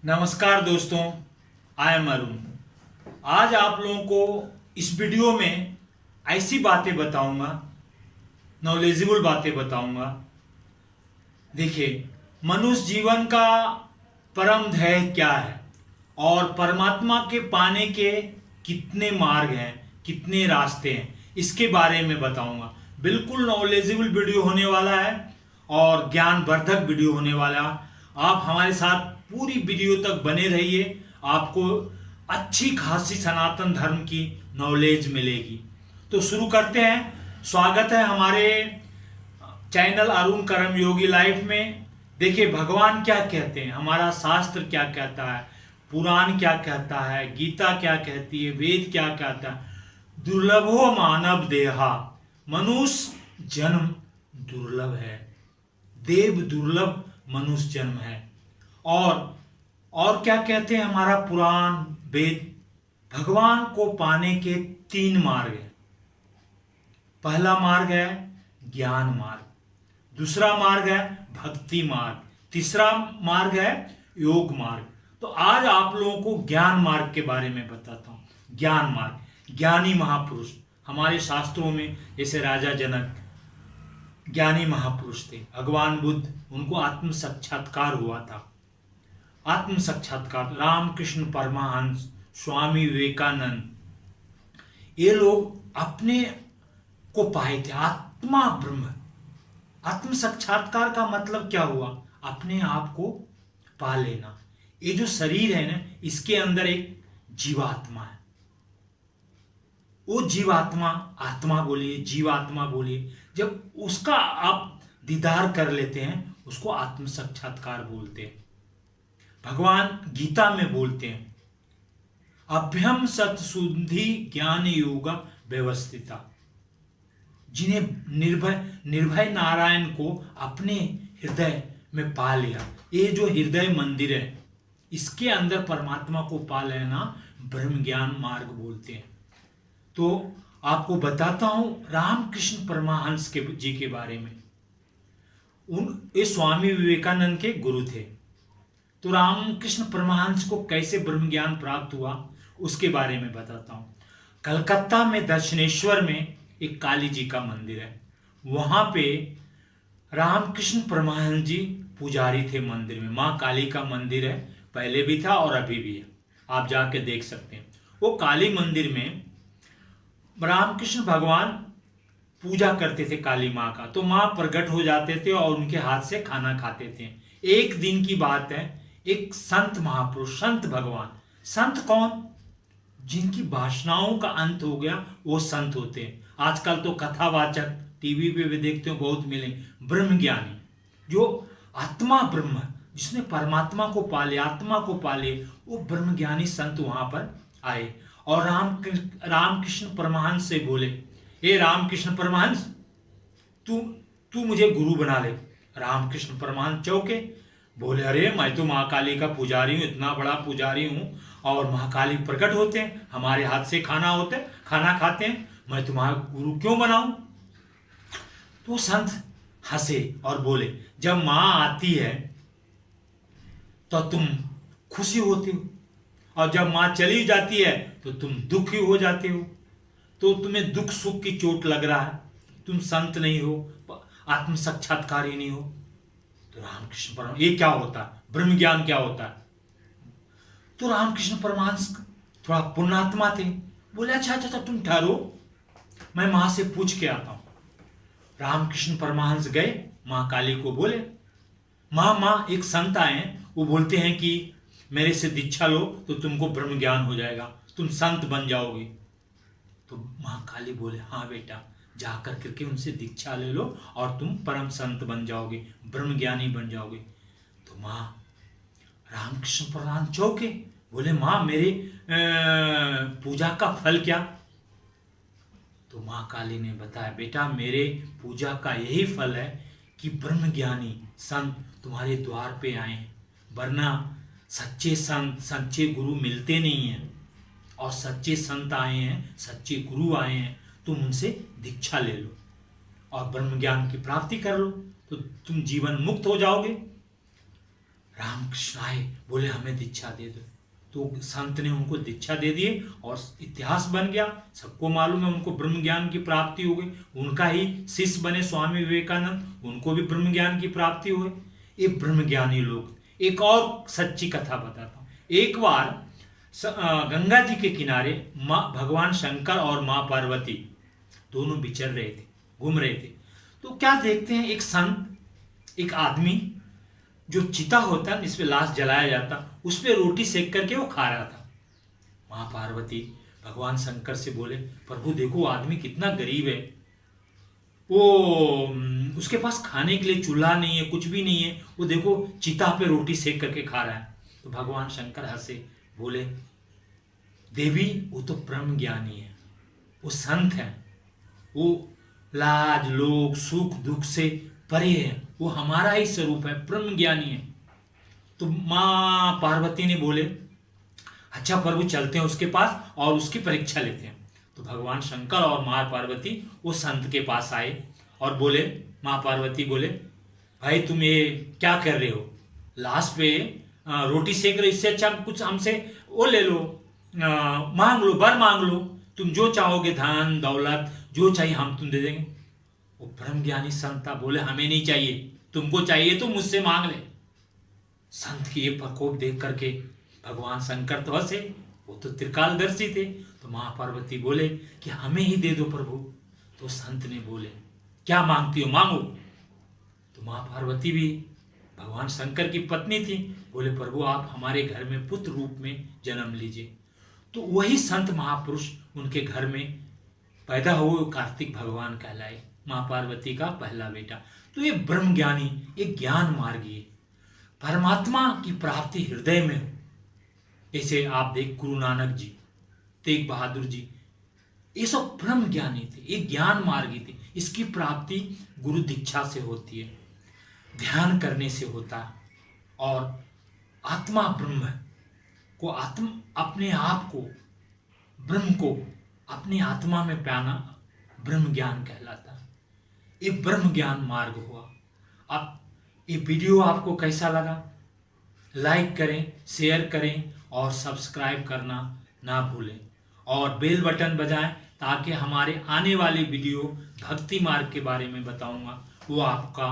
नमस्कार दोस्तों, I am Arun. आज आप लोगों को इस वीडियो में ऐसी बातें बताऊंगा, नॉलेजेबल बातें बताऊंगा। देखिए, मनुष्य जीवन का परम ध्येय क्या है और परमात्मा के पाने के कितने मार्ग हैं, कितने रास्ते हैं, इसके बारे में बताऊंगा। बिल्कुल नॉलेजेबल वीडियो होने वाला है और ज्ञानवर्धक वीडियो होने वाला है। आप हमारे साथ पूरी वीडियो तक बने रहिए, आपको अच्छी खासी सनातन धर्म की नॉलेज मिलेगी। तो शुरू करते हैं। स्वागत है हमारे चैनल अरुण कर्म योगी लाइफ में। देखिए, भगवान क्या कहते हैं, हमारा शास्त्र क्या कहता है, पुराण क्या कहता है, गीता क्या कहती है, वेद क्या कहता है। दुर्लभो मानव देहा, मनुष्य जन्म दुर्लभ है, देव दुर्लभ मनुष्य जन्म है। और क्या कहते हैं हमारा पुराण वेद, भगवान को पाने के 3 मार्ग हैं। पहला मार्ग है ज्ञान मार्ग, दूसरा मार्ग है भक्ति मार्ग, तीसरा मार्ग है योग मार्ग। तो आज आप लोगों को ज्ञान मार्ग के बारे में बताता हूं। ज्ञान मार्ग, ज्ञानी महापुरुष हमारे शास्त्रों में, जैसे राजा जनक ज्ञानी महापुरुष थे। भगवान बुद्ध, उनको आत्म साक्षात्कार हुआ था। आत्म साक्षात्कार, रामकृष्ण परमहंस, स्वामी विवेकानंद, ये लोग अपने को पाए थे, आत्मा ब्रह्म। आत्म साक्षात्कार का मतलब क्या हुआ? अपने आप को पा लेना। ये जो शरीर है ना, इसके अंदर एक जीवात्मा है। वो जीवात्मा, आत्मा बोलिए, जीवात्मा बोलिए, जब उसका आप दीदार कर लेते हैं, उसको आत्म साक्षात्कार बोलते हैं। भगवान गीता में बोलते हैं, अभ्यम सत्शुद्धि ज्ञान योग व्यवस्थिता। जिन्हें निर्भय नारायण को अपने हृदय में पा लिया, ये जो हृदय मंदिर है, इसके अंदर परमात्मा को पा लेना ब्रह्म ज्ञान मार्ग बोलते हैं। तो आपको बताता हूं रामकृष्ण परमहंस के जी के बारे में। ये स्वामी विवेकानंद के गुरु थे। तो रामकृष्ण परमहंस को कैसे ब्रह्म ज्ञान प्राप्त हुआ, उसके बारे में बताता हूं। कलकत्ता में दक्षिणेश्वर में एक काली जी का मंदिर है। वहां पे रामकृष्ण परमहंस जी पुजारी थे मंदिर में। माँ काली का मंदिर है, पहले भी था और अभी भी है, आप जाके देख सकते हैं। वो काली मंदिर में रामकृष्ण भगवान पूजा करते थे काली माँ का। तो माँ प्रकट हो जाते थे और उनके हाथ से खाना खाते थे। एक दिन की बात है, एक संत महापुरुष, संत भगवान, संत कौन? जिनकी वासनाओं का अंत हो गया, वो संत होते हैं। आजकल तो कथावाचक टीवी पे भी देखते हो, बहुत मिले। ब्रह्म ज्ञानी, जो आत्मा ब्रह्म, जिसने परमात्मा को पाले, आत्मा को पाले, वो ब्रह्म ज्ञानी संत वहां पर आए और रामकृष्ण परमहंस से बोले, हे रामकृष्ण परमहंस, तू तू मुझे गुरु बना ले। रामकृष्ण परमहंस चौंके, बोले, अरे मैं तो माँ काली का पुजारी हूँ, इतना बड़ा पुजारी हूँ, और माँ काली प्रकट होते हैं, हमारे हाथ से खाना खाते हैं, मैं तुम्हारा गुरु क्यों बनाऊं? तो संत हंसे और बोले, जब माँ आती है तो तुम खुशी होती हो, और जब माँ चली जाती है तो तुम दुखी हो जाते हो। तो तुम्हें दुख सुख की चोट लग रहा है, तुम संत नहीं हो, आत्म साक्षात्कारी नहीं हो। तो रामकृष्ण परमहंस, ये क्या होता है, ब्रह्म ज्ञान क्या होता है? तो रामकृष्ण परमहंस थोड़ा पुण्यात्मा थे, बोले, अच्छा तुम ठहरो, मैं मां से पूछ के आता हूं। रामकृष्ण परमहंस गए, मां काली को बोले, मां एक संत आए हैं, वो बोलते हैं कि मेरे से दीक्षा लो तो तुमको ब्रह्म ज्ञान हो जाएगा, तुम संत बन जाओगे। तो मां काली बोले, हाँ बेटा, जाकर करके उनसे दीक्षा ले लो और तुम परम संत बन जाओगे, ब्रह्म ज्ञानी बन जाओगे। तो मां रामकृष्ण परमहंस चौंके, बोले, मां मेरे पूजा का फल क्या? तो मां काली ने बताया, बेटा मेरे पूजा का यही फल है कि ब्रह्म ज्ञानी संत तुम्हारे द्वार पे आए, वरना सच्चे संत, सच्चे गुरु मिलते नहीं हैं, और सच्चे संत आए हैं, सच्चे गुरु आए हैं, तुम उनसे दीक्षा ले लो और ब्रह्म ज्ञान की प्राप्ति कर लो, तो तुम जीवन मुक्त हो जाओगे। रामकृष्ण आए, बोले हमें दीक्षा दे दो। तो संत ने उनको दीक्षा दे दिए और इतिहास बन गया, सबको मालूम है, उनको ब्रह्म ज्ञान की प्राप्ति हो गई। उनका ही शिष्य बने स्वामी विवेकानंद, उनको भी ब्रह्म ज्ञान की प्राप्ति हो गई। ये ब्रह्म ज्ञानी लोग। एक और सच्ची कथा बताता हूँ। एक बार गंगा जी के किनारे माँ भगवान शंकर और माँ पार्वती दोनों विचर रहे थे, घूम रहे थे। तो क्या देखते हैं, एक संत, एक आदमी जो चिता होता है जिसपे लाश जलाया जाता, उस पर रोटी सेक करके वो खा रहा था। माँ पार्वती भगवान शंकर से बोले, प्रभु देखो आदमी कितना गरीब है, वो उसके पास खाने के लिए चूल्हा नहीं है, कुछ भी नहीं है, वो देखो चिता पे रोटी सेक करके खा रहा है। तो भगवान शंकर हंसे, बोले देवी वो तो ब्रह्म ज्ञानी है, वो संत है, वो लाज लोग सुख दुख से परे है, वो हमारा ही स्वरूप है, ब्रह्म ज्ञानी है। तो माँ पार्वती ने बोले अच्छा प्रभु चलते हैं उसके पास और उसकी परीक्षा लेते हैं। तो भगवान शंकर और माँ पार्वती वो संत के पास आए और बोले, माँ पार्वती बोले भाई तुम ये क्या कर रहे हो, लाश पे रोटी सेक रहे हो, इससे अच्छा कुछ हमसे वो ले लो, मांग लो, वर मांग लो, तुम जो चाहोगे धन दौलत जो चाहिए हम तुम दे देंगे। वो ब्रह्म ज्ञानी संत था, बोले हमें नहीं चाहिए, तुमको चाहिए तो मुझसे मांग ले। संत की ये प्रकोप देख करके भगवान शंकर तो हंसे, वो तो त्रिकालदर्शी थे। तो माँ पार्वती बोले कि हमें ही दे दो प्रभु। तो संत ने बोले क्या मांगती हो, मांगो। तो माँ पार्वती भी भगवान शंकर की पत्नी थी, बोले प्रभु आप हमारे घर में पुत्र रूप में जन्म लीजिए। तो वही संत महापुरुष उनके घर में पैदा हुए, कार्तिक भगवान कहलाए, माँ पार्वती का पहला बेटा। तो ये ब्रह्म ज्ञानी, ये ज्ञान मार्गी है, परमात्मा की प्राप्ति हृदय में हो। जैसे आप देख गुरु नानक जी, तेग बहादुर जी, ये सब ब्रह्म ज्ञानी थे, ये ज्ञान मार्गी थे। इसकी प्राप्ति गुरु दीक्षा से होती है, ध्यान करने से होता है, और आत्मा ब्रह्म को, आत्म अपने आप को, ब्रह्म को अपनी आत्मा में पाना ब्रह्म ज्ञान कहलाता है। ये ब्रह्म ज्ञान मार्ग हुआ। अब ये वीडियो आपको कैसा लगा, लाइक करें, शेयर करें और सब्सक्राइब करना ना भूलें, और बेल बटन बजाएं ताकि हमारे आने वाली वीडियो भक्ति मार्ग के बारे में बताऊंगा वो आपका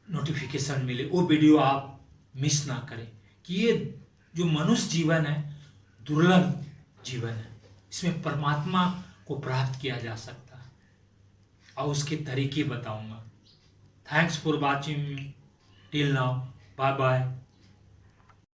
नोटिफिकेशन मिले, वो वीडियो आप मिस ना करें। कि ये जो मनुष्य जीवन है दुर्लभ जीवन है, इसमें परमात्मा को प्राप्त किया जा सकता है और उसके तरीके बताऊंगा। Thanks for watching till now, bye bye.